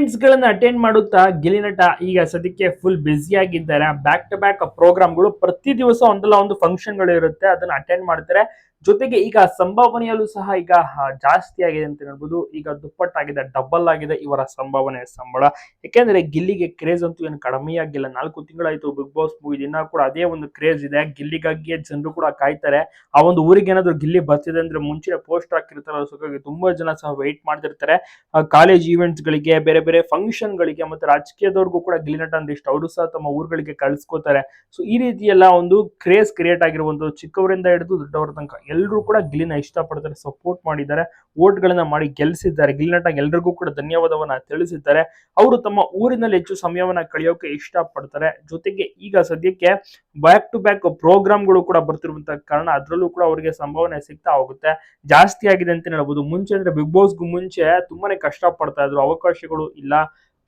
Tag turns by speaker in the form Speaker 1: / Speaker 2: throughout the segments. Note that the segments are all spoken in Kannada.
Speaker 1: ಈವೆಂಟ್ಸ್ ಗಳನ್ನ ಅಟೆಂಡ್ ಮಾಡುತ್ತಾ ಗಿಲ್ಲಿ ನಟ ಈಗ ಸದ್ಯಕ್ಕೆ ಫುಲ್ ಬ್ಯುಸಿ ಆಗಿದ್ದಾರೆ. ಬ್ಯಾಕ್ ಟು ಬ್ಯಾಕ್ ಪ್ರೋಗ್ರಾಮ್ಗಳು ಪ್ರತಿ ದಿವಸ ಒಂದಲ್ಲ ಒಂದು ಫಂಕ್ಷನ್ ಗಳು ಇರುತ್ತೆ, ಅದನ್ನ ಅಟೆಂಡ್ ಮಾಡ್ತಾರೆ. ಜೊತೆಗೆ ಈಗ ಸಂಭಾವನೆಯಲ್ಲೂ ಸಹ ಈಗ ಜಾಸ್ತಿ ಆಗಿದೆ ಅಂತ ಹೇಳ್ಬೋದು. ಈಗ ದುಪ್ಪಟ್ಟಾಗಿದೆ, ಡಬಲ್ ಆಗಿದೆ ಇವರ ಸಂಭಾವನೆಯ ಸಂಬಳ. ಯಾಕೆಂದ್ರೆ ಗಿಲ್ಲಿಗೆ ಕ್ರೇಜ್ ಅಂತೂ ಏನು ಕಡಿಮೆ ಆಗಿಲ್ಲ. 4 ತಿಂಗಳಾಯ್ತು ಬಿಗ್ ಬಾಸ್ ಮುಗಿದು, ಇನ್ನ ಕೂಡ ಅದೇ ಒಂದು ಕ್ರೇಜ್ ಇದೆ. ಗಿಲ್ಲಿಗಾಗಿಯೇ ಜನರು ಕೂಡ ಕಾಯ್ತಾರೆ. ಆ ಒಂದು ಊರಿಗೆ ಏನಾದ್ರು ಗಿಲ್ಲಿ ಬರ್ತಿದೆ ಅಂದ್ರೆ ಮುಂಚೆ ಪೋಸ್ಟ್ ಹಾಕಿರ್ತಾರಲ್ಲ, ಸೊ ತುಂಬಾ ಜನ ಸಹ ವೆಯ್ಟ್ ಮಾಡ್ತಿರ್ತಾರೆ. ಕಾಲೇಜ್ ಈವೆಂಟ್ಸ್ ಗಳಿಗೆ, ಬೇರೆ ಬೇರೆ ಫಂಕ್ಷನ್ ಗಳಿಗೆ, ಮತ್ತೆ ರಾಜಕೀಯದವ್ರಿಗೂ ಕೂಡ ಗಿಲ್ಲಿ ನಟ ಅಂದ್ರೆ ಇಷ್ಟ. ಅವರು ಸಹ ತಮ್ಮ ಊರುಗಳಿಗೆ ಕಳ್ಸ್ಕೊತಾರೆ. ಸೊ ಈ ರೀತಿ ಎಲ್ಲ ಒಂದು ಕ್ರೇಜ್ ಕ್ರಿಯೇಟ್ ಆಗಿರುವಂತಹ, ಚಿಕ್ಕವರಿಂದ ಹಿಡಿದು ದೊಡ್ಡವರ ತನಕ ಎಲ್ಲರೂ ಕೂಡ ಗಿಲ್ಲಿನ ಇಷ್ಟಪಡ್ತಾರೆ, ಸಪೋರ್ಟ್ ಮಾಡಿದ್ದಾರೆ, ವೋಟ್ ಗಳನ್ನ ಮಾಡಿ ಗೆಲ್ಸಿದ್ದಾರೆ. ಗಿಲ್ಲಿ ನಟ ಎಲ್ರಿಗೂ ಕೂಡ ಧನ್ಯವಾದವನ್ನ ತಿಳಿಸಿದ್ದಾರೆ. ಅವರು ತಮ್ಮ ಊರಿನಲ್ಲಿ ಹೆಚ್ಚು ಸಮಯವನ್ನ ಕಳೆಯೋಕೆ ಇಷ್ಟ ಪಡ್ತಾರೆ. ಜೊತೆಗೆ ಈಗ ಸದ್ಯಕ್ಕೆ ಬ್ಯಾಕ್ ಟು ಬ್ಯಾಕ್ ಪ್ರೋಗ್ರಾಮ್ಗಳು ಕೂಡ ಬರ್ತಿರುವಂತಹ ಕಾರಣ ಅದರಲ್ಲೂ ಕೂಡ ಅವರಿಗೆ ಸಂಭಾವನೆ ಸಿಗ್ತಾ ಹೋಗುತ್ತೆ. ಜಾಸ್ತಿ ಆಗಿದೆ ಅಂತ ಹೇಳ್ಬೋದು. ಮುಂಚೆ ಅಂದ್ರೆ ಬಿಗ್ ಬಾಸ್ಗೂ ಮುಂಚೆ ತುಂಬಾನೇ ಕಷ್ಟ ಪಡ್ತಾ ಇದ್ರು, ಅವಕಾಶಗಳು ಇಲ್ಲ,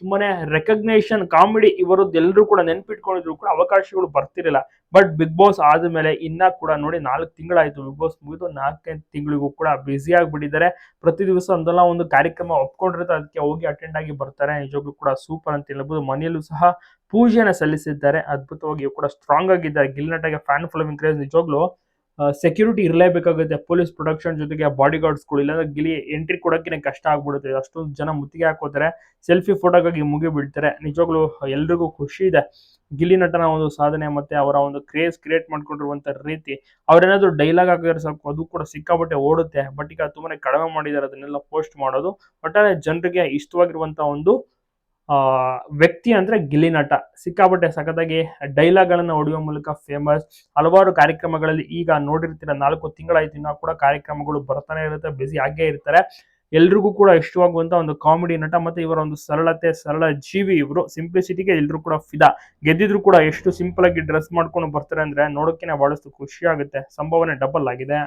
Speaker 1: ತುಂಬಾನೇ ರೆಕಗ್ನೇಷನ್, ಕಾಮಿಡಿ ಇವರದ್ದು ಎಲ್ಲರೂ ಕೂಡ ನೆನ್ಪಿಟ್ಕೊಂಡಿದ್ರು ಕೂಡ ಅವಕಾಶಗಳು ಬರ್ತಿರಲಿಲ್ಲ. ಬಟ್ ಬಿಗ್ ಬಾಸ್ ಆದ್ಮೇಲೆ ಇನ್ನ ಕೂಡ ನೋಡಿ 4 ತಿಂಗಳಾಯ್ತು ಬಿಗ್ ಬಾಸ್ ಮುಗಿದು, 4ನೇ ತಿಂಗಳಿಗೂ ಕೂಡ ಬ್ಯುಸಿ ಆಗಿಬಿಟ್ಟಿದ್ದಾರೆ. ಪ್ರತಿ ದಿವಸ ಒಂದಲ್ಲ ಒಂದು ಕಾರ್ಯಕ್ರಮ ಒಪ್ಕೊಂಡಿರ್ತಾರೆ, ಅದಕ್ಕೆ ಹೋಗಿ ಅಟೆಂಡ್ ಆಗಿ ಬರ್ತಾರೆ. ನಿಜವಾಗ್ಲೂ ಕೂಡ ಸೂಪರ್ ಅಂತ ಹೇಳ್ಬೋದು. ಮನೆಯಲ್ಲೂ ಸಹ ಪೂಜೆನ ಸಲ್ಲಿಸಿದ್ದಾರೆ. ಅದ್ಭುತವಾಗಿ ಕೂಡ ಸ್ಟ್ರಾಂಗ್ ಆಗಿದ್ದಾರೆ. ಗಿಲ್ಲಿ ನಟಗೆ ಫ್ಯಾನ್ ಫಾಲೋವಿಂಗ್ ಕ್ರೇಜ್ ನಿಜವಾಗ್ಲೂ. ಸೆಕ್ಯೂರಿಟಿ ಇರಲೇಬೇಕಾಗುತ್ತೆ, ಪೊಲೀಸ್ ಪ್ರೊಟೆಕ್ಷನ್ ಜೊತೆಗೆ ಬಾಡಿ ಗಾರ್ಡ್ಸ್ಗಳು, ಇಲ್ಲಾಂದ್ರೆ ಗಿಲಿ ಎಂಟ್ರಿ ಕೊಡೋಕೆ ಕಷ್ಟ ಆಗ್ಬಿಡುತ್ತೆ. ಅಷ್ಟೊಂದು ಜನ ಮುತ್ತಿಗೆ ಹಾಕೋತಾರೆ, ಸೆಲ್ಫಿ ಫೋಟೋಗಾಗಿ ಮುಗಿ ಬೀಳ್ತಾರೆ. ನಿಜವಾಗ್ಲೂ ಎಲ್ರಿಗೂ ಖುಷಿ ಇದೆ ಗಿಲ್ಲಿ ನಟನ ಒಂದು ಸಾಧನೆ, ಮತ್ತೆ ಅವರ ಒಂದು ಕ್ರೇಜ್ ಕ್ರಿಯೇಟ್ ಮಾಡ್ಕೊಂಡಿರುವಂತ ರೀತಿ. ಅವ್ರೇನಾದ್ರು ಡೈಲಾಗ್ ಹಾಕಿದ್ರೆ ಸಾಕು, ಅದು ಕೂಡ ಸಿಕ್ಕಾಪಟ್ಟೆ ಓಡುತ್ತೆ. ಬಟ್ ಈಗ ತುಂಬಾನೇ ಕಡಿಮೆ ಮಾಡಿದ್ದಾರೆ ಅದನ್ನೆಲ್ಲ ಪೋಸ್ಟ್ ಮಾಡೋದು. ಒಟ್ಟಾರೆ ಜನರಿಗೆ ಇಷ್ಟವಾಗಿರುವಂತ ಒಂದು ಆ ವ್ಯಕ್ತಿ ಅಂದ್ರೆ ಗಿಲ್ಲಿ ನಟ. ಸಿಕ್ಕಾಪಟ್ಟೆ ಸಖತ್ತಾಗಿ ಡೈಲಾಗ್ ಗಳನ್ನ ಹೊಡೆಯುವ ಮೂಲಕ ಫೇಮಸ್. ಹಲವಾರು ಕಾರ್ಯಕ್ರಮಗಳಲ್ಲಿ ಈಗ ನೋಡಿರ್ತೀರ, 4 ತಿಂಗಳಾಯ್ತು, ಇನ್ನ ಕೂಡ ಕಾರ್ಯಕ್ರಮಗಳು ಬರ್ತಾನೆ ಇರುತ್ತೆ, ಬ್ಯುಸಿ ಆಗೇ ಇರ್ತಾರೆ. ಎಲ್ರಿಗೂ ಕೂಡ ಇಷ್ಟವಾಗುವಂತ ಒಂದು ಕಾಮಿಡಿ ನಟ, ಮತ್ತೆ ಇವರ ಒಂದು ಸರಳತೆ, ಸರಳ ಜೀವಿ ಇವರು. ಸಿಂಪ್ಲಿಸಿಟಿಗೆ ಎಲ್ರು ಕೂಡ ಫಿದಾ. ಗೆದ್ದಿದ್ರು ಕೂಡ ಎಷ್ಟು ಸಿಂಪಲ್ ಆಗಿ ಡ್ರೆಸ್ ಮಾಡ್ಕೊಂಡು ಬರ್ತಾರೆ ಅಂದ್ರೆ ನೋಡೋಕೆನೆ ಬಹಳಷ್ಟು ಖುಷಿ ಆಗುತ್ತೆ. ಸಂಭಾವನೆ ಡಬಲ್ ಆಗಿದೆ.